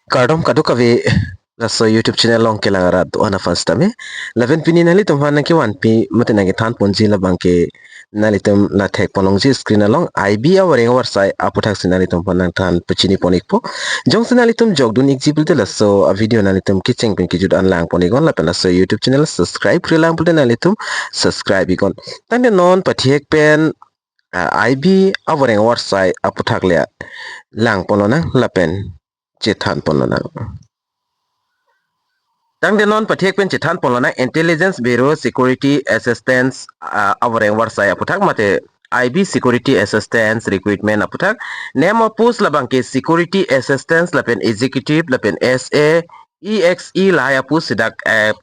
Kardom kadukavi laso YouTube channel long ke langara to ana first time 11 pini nali tum hana ke 1 pi mate nagi than ponji la bangke nali tum la thek ponong ji screen along IB aware war sai aputhak sinali tum panang than puchini ponik po jong sinali tum jogdun example de laso a video nali tum kicheng pin kijut an lang ponigon la pela so YouTube channel subscribe pri lang pulte nali tum subscribe ikon tande non pathiek pen IB aware war sai aputhak le lang ponona la pen chethan ponona Tang denon pathek pen chethan polona intelligence bureau security assistance awareng warsai aputhak mate IB security assistance recruitment aputhak name of post labang ke security assistance lapen executive lapen SA EXE la ya post sidak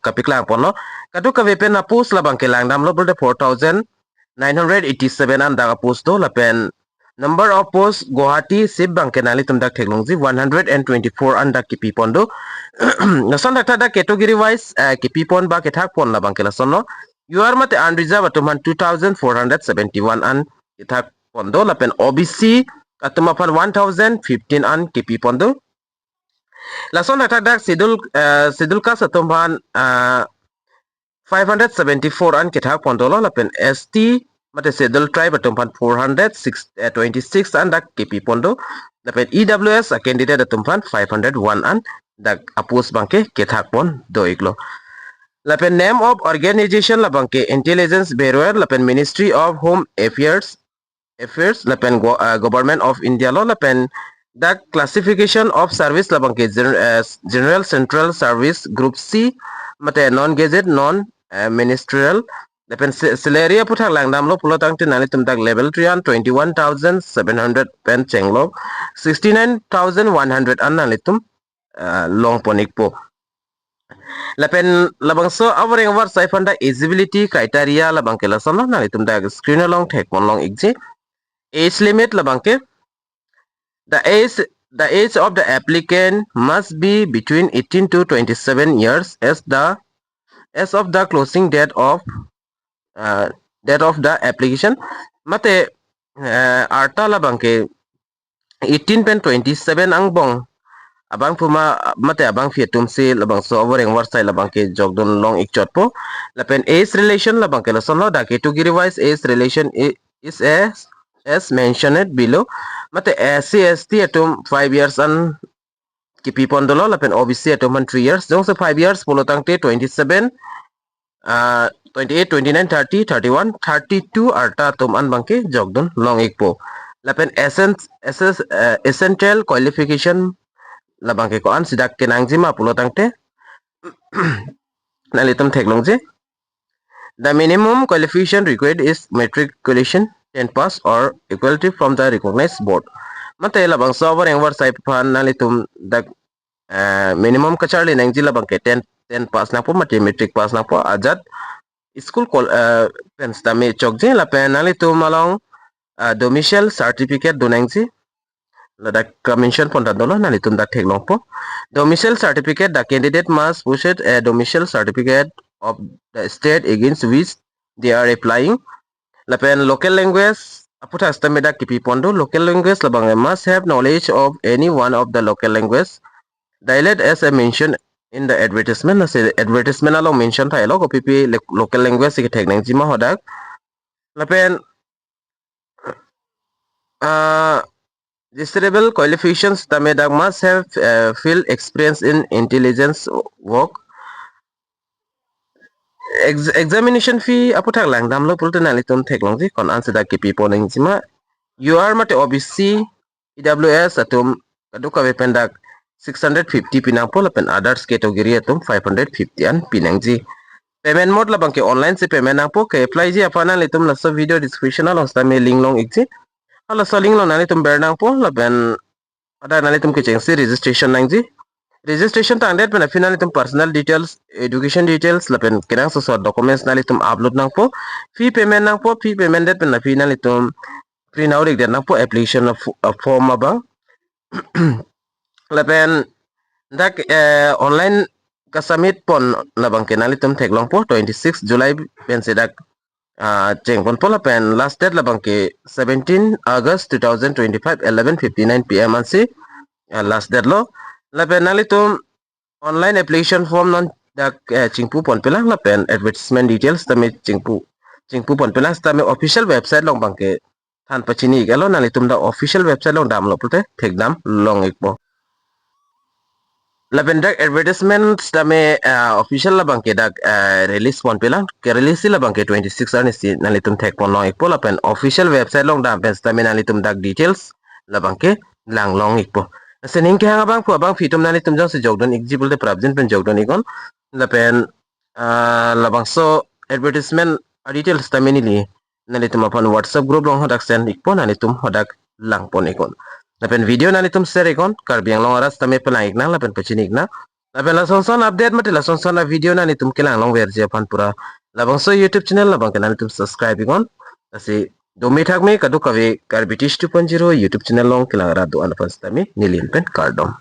kapiklang pono kadu ka vepen na post labang ke langdam lo bulde 4987 an daga post do lapen number of posts Guwahati Sib Bank Kenali Tumdak Technology 124 anda kipi pondo nason dak category wise kipi pon ba kethak pon la bangkela sono you are mate unreserved atuman 2471 an kethak pondo la pen OBC atuma pan 1015 an kipi pondo lason dak schedule kas atuman 574 an kethak pondo la pen ST mate schedule tribe atumpan 426 an dak kipi pondo dapat EWS a candidate atumpan 501 an dak apus bangke kethak pon doiglo lapen name of organization la bangke intelligence bureau lapen ministry of home affairs lapen government of India lo lapen dak classification of service la bangke general central service group C mate non gazette non ministerial Depen salary aputhak langdam lo pulotang tinali tumdak level 3 21,700 pen chenglo 69,100 an nalitum long ponik po lapen labangso awring war saifanda eligibility criteria labangke lasono nalitum dag screen long thek mon long exi age limit labangke the age of the applicant must be between 18 to 27 years as of the closing date of the application mate arta la bangke 18 pen 27 ang bong abang puma mate abang fietum si labang so overeng warsai la bangke jogdon long ikchot po la pen age relation la bangke la sonlo da category wise age relation is as mentioned below mate SC/ST atum 5 years an kipi pondolo la pen OBC atum 3 years jong se 5 years polotang te 27 28, 29, 30, 31, 32 arta tum an bangke jogdon long ikpo. Lapen essential qualification la bangke ko an sidak kenang jima pulo tangte. Nalitum theklong je. The minimum qualification required is matriculation 10 pass or equality from the recognized board. Mate la bang sober yang war sai pan nalitum dak minimum kacharli nang jila bangke 10 pass na po mate matric pass na po ajat school pens tami chokje la penali tu malong domicile certificate donangji la da commission ponta dolo nali tum da theklong po domicile certificate the candidate must push it a domicile certificate of the state against which they are applying la pen local language aputhak stameda kipi pondo local language la bang must have knowledge of any one of the local language dialect as I mentioned in the advertisement na se advertisement along mention thai lo ko pp local language ke thek nang jima hodak lapen desirable qualifications tamedak must have field experience in intelligence work examination fee aputhak langdam lo pulten alitum thek long ji kon answer da kp poning jima you are mate OBC EWS atum kaduka wependak 650 pinang po lapen others category atum 550 an pinang ji payment mode la bangke online se payment ang po ke apply ji apana litum la so video description along sta me link long ikji ala so link long nani tum bernang po lapen ada nani tum ke chengsi registration nang ji registration tang det pen final tum personal details education details lapen kenang so documents nali tum upload nang po fee payment nang po fee payment det pen final tum free now lik det nang po application of form abang lapen dak online kasamit pon la bangke nali tum theklong po 26 July pen sedak cheng pon pola pen last date la bangke 17 August 2025 11:59 PM ansi last date lo lapen nalitum online application form non dak chingpu pon pelang lapen advertisement details tame chingpu pon pelang tame official website long bangke than pachini galo nalitum da official website long dam lo pute thekdam long ikpo lapen dak advertisement tame official la bangke dak release pon pelang ke release la bangke 26 arnisi nalitum thek pon long ikpo lapen official website long dam pen tame nalitum dak details la bangke lang long ikpo sening ke hanga bang pu abang fitum nalitum jang se jogdon example de prabjin pen jogdon ikon lapen labangso advertisement details tame nili nalitum apan whatsapp group long hodak send ikpo nalitum hodak lang pon ikon lapen video nalitum share ikon karbiang long aras tame pelang ikna lapen pechinik na lapen la sonson update mate la sonson na video nalitum kelang long versi apan pura labangso youtube channel labang nalitum subscribe ikon asi domi thak me kadu kawe karbitish 2.0 youtube channel long kelang radu anapan tame nilin pen kardom